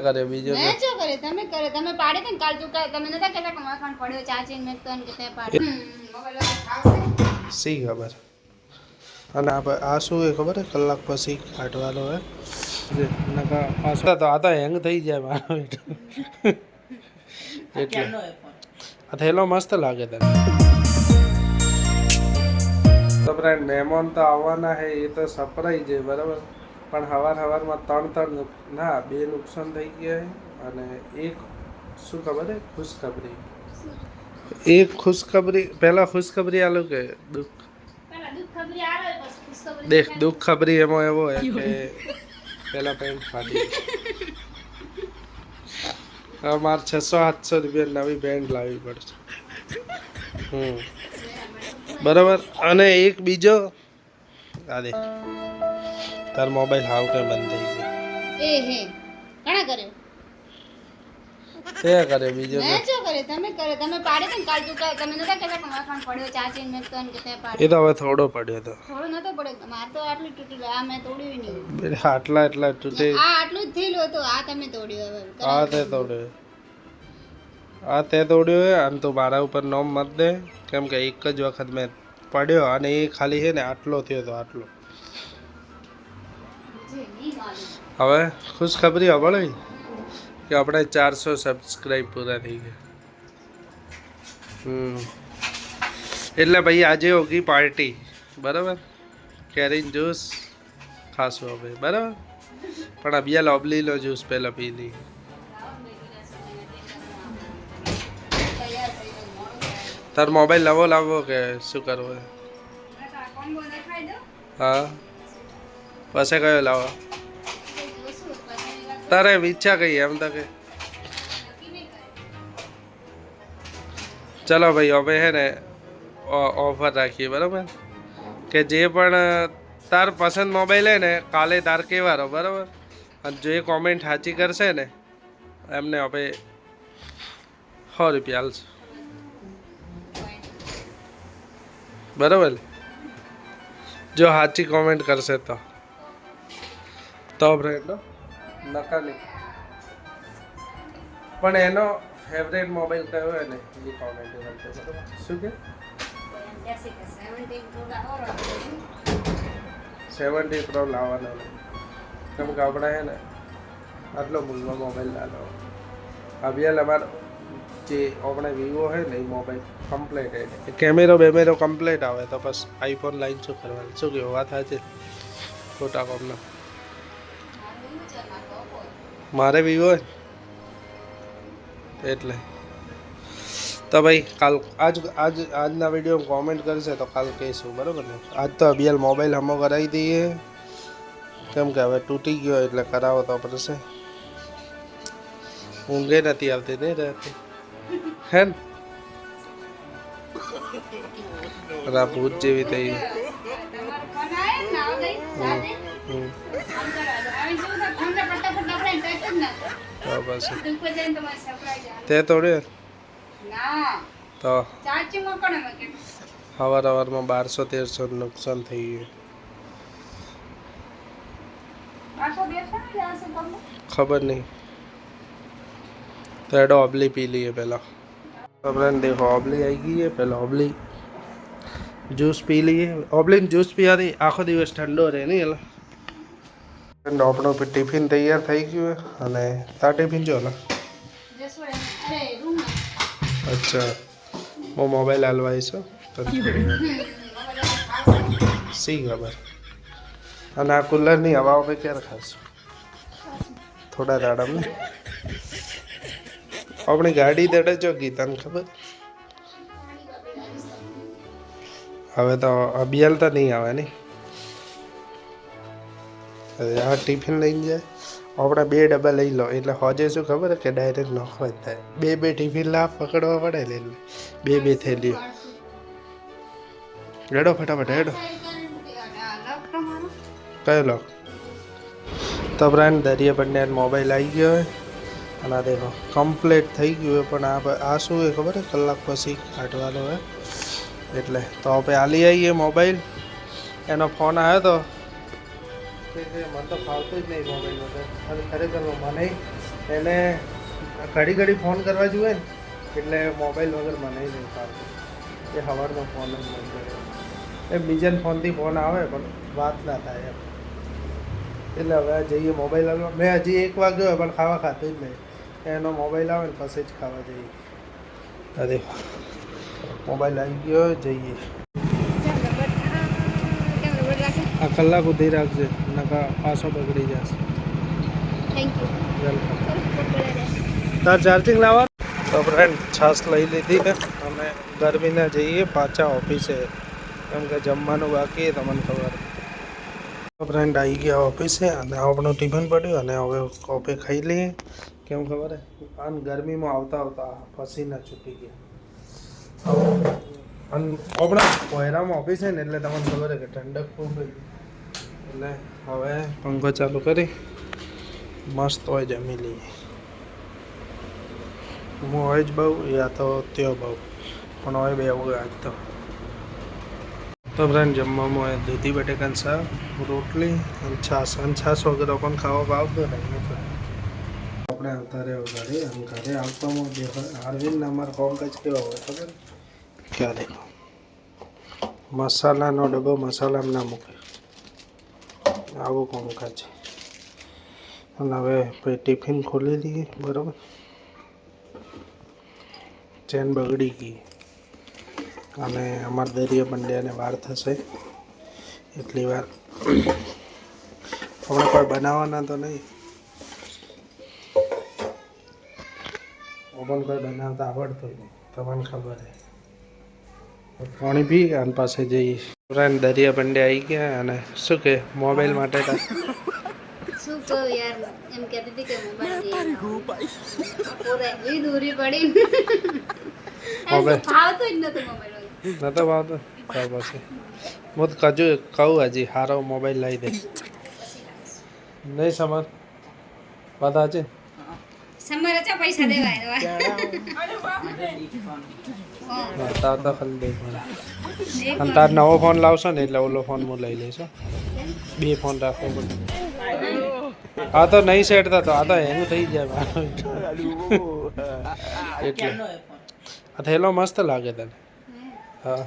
કરે બીજો મેં શું કરે તમે પાડે ને કાલ તું તમે નતા કહેતા કે મખણ પડ્યો ચાચી ને તો કે તે પાડે સી ખબર અને આ શું એ ખબર હે કલાક પછી કાઢવાનો હે નકા પાછા તો આ તો હેંગ થઈ જાય મારો એટલે આ થેલો મસ્ત લાગે તને તો ફ્રેન્ડ મહેમાન તો આવવાના હે એ તો સરપ્રાઈઝ છે બરાબર પણ હવારમાં ત્રણ ના 2 નુકસાન થઈ ગયા હે અને એક શું ખબર હે ખુશખબરી એક ખુશખબરી પહેલા ખુશખબરી આલો કે દુઃખ દેખ દુઃખ ખબરી એમાં એવો હે કે પહેલા પેન્ટ ફાટી અમારે 600-700 રૂપિયા નવી પેન્ટ લાવવી પડશે બરાબર અને એક બીજો આ દે તાર મોબાઈલ હાવ કે બંધ થઈ ગયો એ હે કણા કરે તે કરે બીજો મેં શું કરે તમે પાડે ને કાલ તું તમે નતા કહેતા કે મખણ પડ્યો ચાચી ને તો કે તે પાડે એ તો હવે થોડો પડ્યો તો થોડો નતો પડ્યો માર તો આટલું તૂટેલું આ મેં તોડ્યું નહીં આટલા તૂટે આ આટલું જ થયેલું હતું આ તમે તોડ્યું હવે આ તે તોડ્યો હે આમ તો મારા ઉપર નોમ મત દે કેમ કે એક જ વખત મેં પડ્યો અને એ ખાલી છે ને આટલો થયો તો આટલો હવે ખુશખબરી સાંભળવી કે આપણે 400 સબસ્ક્રાઈબ પૂરા થઈ ગયા એટલે ભાઈ આજે હોગી પાર્ટી બરાબર કેરીન જ્યુસ ખાશું હવે બરાબર પણ અભિયા લોબલી લો જ્યુસ પહેલાં પી લી તાર મોબાઈલ નવો લાવવો કે શું કરવો હા પછી કયો લાવો તારે ઈચ્છા કઈ એમ તો કે ચલો ભાઈ હવે હે ને ઓફર રાખીએ બરાબર કે જે પણ તાર પસંદ મોબાઈલ હે ને કાલે તાર કહેવાનો બરાબર અને જે કોમેન્ટ સાચી કરશે ને એમને હવે 100 રૂપિયા હાલશે બરાબર જો સાચી કોમેન્ટ કરશે તો ફ્રેન્ડ નકા નહીં પણ એનો ફેવરેટ મોબાઈલ કયો હોય ને એ કોમેન્ટ કરશે બરાબર શું કે 70 પ્રો લાવવાનો કેમ કે આપણે હે ને આટલો મૂલ્યમાં મોબાઈલ ના લાવો અભિયાલ અમારો જે આપણે વિવો હે ને એ મોબાઈલ કમ્પ્લીટ હે કેમેરો બેમેરો કમ્પ્લીટ આવે તો બસ આઈફોન લાઈન શું કરવાનું શું કેવું વાત થાય છે ખોટા કોમના મારે વિવો હે એટલે તો ભાઈ કાલ આજના વિડીયો કોમેન્ટ કરશે તો કાલ કહીશું બરાબર ને આજ તો અભિયાલ મોબાઈલ હમો કરાવી દઈએ કેમ કે હવે તૂટી ગયો એટલે કરાવો તો પડશે ઊંઘે નથી આવતી નહીં રહેતી હે ને ભૂત જેવી થઈ તે તોડ્યો તો સવારમાં 1200-1300 નુકસાન થઈ ગયું ખબર નહીં તો એડો ઓબલી પી લઈએ પહેલાં આપણે દેખો ઓબલી આવી ગઈ है પહેલાં ઓબલી જ્યુસ પી લઈએ ઓબલીને જ્યુસ પીવાથી આખો દિવસ ઠંડો રહે નહીં એટલે આપણું ટિફિન તૈયાર થઈ ગયું અને તાર ટિફિન જો અચ્છા હું મોબાઈલ હાલવાઈશું સી ખબર અને આ કુલરની હવા આપણે ક્યારે ખાશું થોડા દાડામાં આપણી ગાડી દડે જો ગીતાને ખબર હવે તો અભિયાલ તો નહીં આવે ને આ ટિફિન લઈને જાય આપણે 2 ડબ્બા લઈ લો એટલે હોજે શું ખબર કે ડાયરેક્ટ નોખવા જ થાય 2 ટિફિન લા પકડવા પડે લે 2 થેલીઓ રેડો ફટાફટ રેડો કયો લોક તો ફ્રેન્ડ દરિયા પંડ્યા મોબાઈલ આવી ગયો હોય અને આ દેખો કમ્પ્લીટ થઈ ગયું હોય પણ આ શું હોય ખબર હે કલાક પછી કાઢવાનો હોય એટલે તો આપણે આલી આવીએ મોબાઈલ એનો ફોન આવ્યો તો મને તો ફાવતું જ નહીં મોબાઈલ અને ખરેખર મને એને ઘડી ઘડી ફોન કરવા જોઈએ ને એટલે મોબાઈલ વગર મને નહીં ફાવતું. એ સવારનો ફોન જ નહીં કરે. એ બીજાને ફોનથી ફોન આવે પણ વાત ના થાય એમ. એટલે હવે જઈએ મોબાઈલ હાલવા. મેં હજી 1 વાગ્યો પણ ખાવા ખાતું જ નહીં. એનો મોબાઈલ આવે ને પછી જ ખાવા જઈએ. અરે મોબાઈલ આવી ગયો, જઈએ. આ કલાક સુધી રાખજે, નકા પાછો બગડી જશે. Thank you. વેલકમ. તાર ચાર્જિંગ લાવવા તો ફ્રેન્ડ છાશ લઈ લીધી છે અને ગરમીના જઈએ પાછા ઓફિસે, કેમ કે જમવાનું બાકી તમને ખબર. તો ફ્રેન્ડ આવી ગયા ઓફિસે અને આપણું ટિફિન પડ્યું અને હવે કોફી ખાઈ લઈએ. કેમ ખબર આને ગરમીમાં આવતા આવતા પસીના છૂટી ગયા. અને આપણા કોયરામાં ઓફિસ છે ને એટલે તમને ખબર કે ઠંડક ખૂબ એટલે હવે પંખો ચાલુ કરી મસ્ત હોય જમી લઈએ. હું હોય જ બહુ યા તો ત્યો બહુ પણ હોય બે એવું આજ તો ફ્રેન્ડ જમવામાં હોય દૂધી બટેકાનું શાક, રોટલી અને છાશ. અને છાશ વગેરે પણ ખાવા ભાવતો નહીં. આપણે આવતા રહ્યો ઘરે અને ઘરે આવતામાં અરવિંદ અમારા કોમકાજ કેવા હોય ખબર ક્યાં દેખો મસાલાનો ડબ્બો મસાલામાં ના મૂકે, આવું કોમકાજ. અને હવે પછી ટિફિન ખોલી દઈએ. બરાબર, ચેન બગડી ગઈ અને અમારા દરિયા પંડ્યાને વાર થશે એટલી વાર. આપણે કોઈ બનાવવાના તો નહીં, પણ કોઈ બનાવતા આવડતું નહીં, તમને ખબર છે. પાણી પી અને પાસે જઈએ. ફ્રેન્ડ દરિયા પંડ્યા આવી ગયા અને શું કે મોબાઈલ માટે શું કહું યાર, એમ કહેતી હતી કે મોબાઈલ દૂરી પડી ફાવતો જ નતો મોબાઈલ નતો ભાવતો. પછી હું તો કહું હજી સારો મોબાઈલ લઈ દે. નહીં સમર બધા છે સમર અચ્છા પૈસા દેવાય તાર તો ખાલી દે. અને તાર નવો ફોન લાવશો ને એટલે ઓલો ફોન હું લઈ લઈશ. 2 ફોન રાખવો પડે. આ તો નહીં સેટ થતો, આ તો હેંગ થઈ જાય એટલે. આ થેલો મસ્ત લાગે તને. હા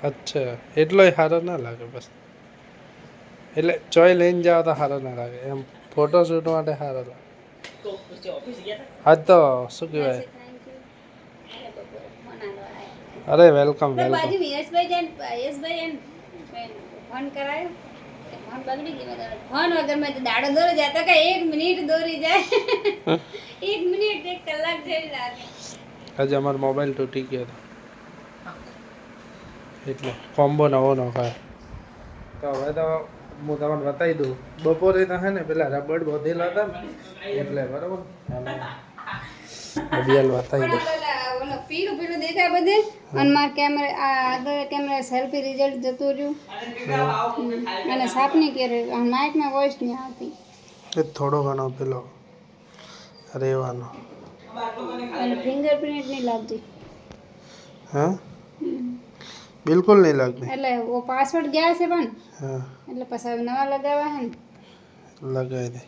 અચ્છા, એટલો સારો ના લાગે બસ. એટલે ચોય લઈને જાવ તો સારો ના લાગે એમ, ફોટો શૂટ માટે સારો લાગે. આજ તો શું કહેવાય, અરે વેલકમ વેલકમ. ફોન કરાયો, ફોન બગડી ગયો. ફોન વગર મેં દાડો દોરી જાય તો કે 1 મિનિટ દોરી જાય. 1 મિનિટ 1 કલાક જેવી લાગે. આજે અમારો મોબાઈલ તૂટી ગયો હતો એટલે કોમ્બો નવો નખાય. તો હવે તો હું તમને બતાવી દઉં. બપોરે તો હે ને પેલા રબડ બોધેલા હતા ને એટલે બરાબર અડિયાલ બતાવી દઉં. ઓલો પીળું પીળું દેખાય બધે અને મારા કેમેરા આગળ કેમેરા સેલ્ફી રિઝલ્ટ જતું રહ્યું અને સાફ નહીં કર્યો. માઇકમાં વોઇસ નહીં આવતી. એ થોડો ઘણો પેલો રહેવાનો અને ફિંગરપ્રિન્ટ નહીં લાગતી. હા બિલકુલ નહીં લાગતી. એટલે ઓ પાસવર્ડ ગયા છે પણ હા એટલે પછી નવા લગાવવા હે ને લગાવી દે.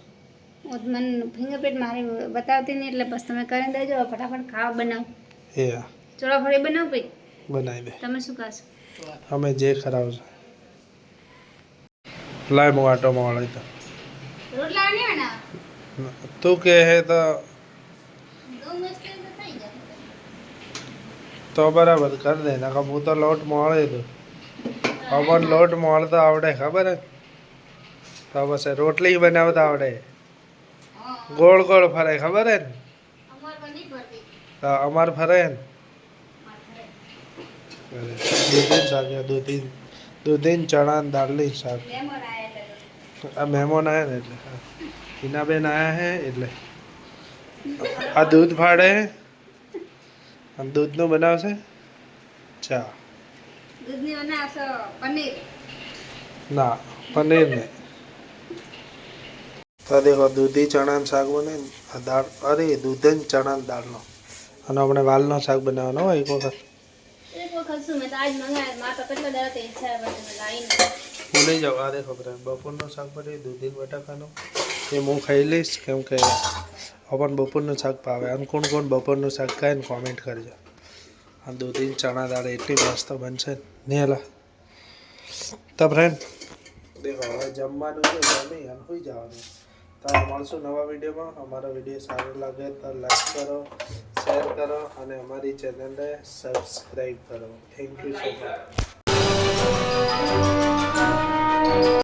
મને ફિંગરપ્રિન્ટ મારી બતાવતી નહીં એટલે બસ તમે કરી દેજો. ફટાફટ ખાવા બનાવો. એ ચોળાફળી બનાવો ભાઈ, બનાવી દે. તમે શું ખાશો? અમે જે ખરાવશે લાય હું આટોમાં વાળી તો રોટલા નહીં બનાવ તું કે હે તો તો બરાબર કરી દે. નકા હું તો લોટ મોળે દઉં. અમન લોટ મોળતા આવડે ખબર હે? તો પછી રોટલી બનાવતા આવડે. ગોળ ગોળ ફરે ખબર હે ને? તો અમાર ફરે ને દૂધીન શાક, દૂધીન ચણા દાળની શાક. આ મહેમાન આવ્યા ને એટલે હિનાબેન આવ્યા હે એટલે આ દૂધ ફાડે અને દૂધનું બનાવશે ચા. દૂધની બનાવશો પનીર? ના પનીર નહીં. તો દેખો દૂધી ચણાનું શાક બને ને દાળ. અરે દૂધન ચણા દાળનો. અને આપણે વાલનો શાક બનાવવાનો હોય એક વખત. એક વખત શું મેં તો આજ મંગાવ્યા. મારે તો કેટલા દાડાથી ઈચ્છા છે પણ તમે લાવી નહીં. હું ભૂલી જાઓ. આ દેખો ફ્રેન્ડ, બપોરનું શાક બન્યું દૂધી બટાકાનું. એ હું ખાઈ લઈશ કેમ કે આપણને બપોરનું શાક ભાવે. અને કોણ કોણ બપોરનું શાક ખાય ને કોમેન્ટ કરજો. આ દૂધી ચણા દાળ એટલી મસ્ત બનશે ને હેલા. તો ફ્રેન્ડ દેખો હવે જમવાનું છે, જમી અને સુઈ જવાનું. તો મળશું નવા વિડીયોમાં. અમારો વિડીયો સારો લાગે તો લાઈક કરો, શેર કરો અને અમારી ચેનલને સબસ્ક્રાઈબ કરો. Thank you so much.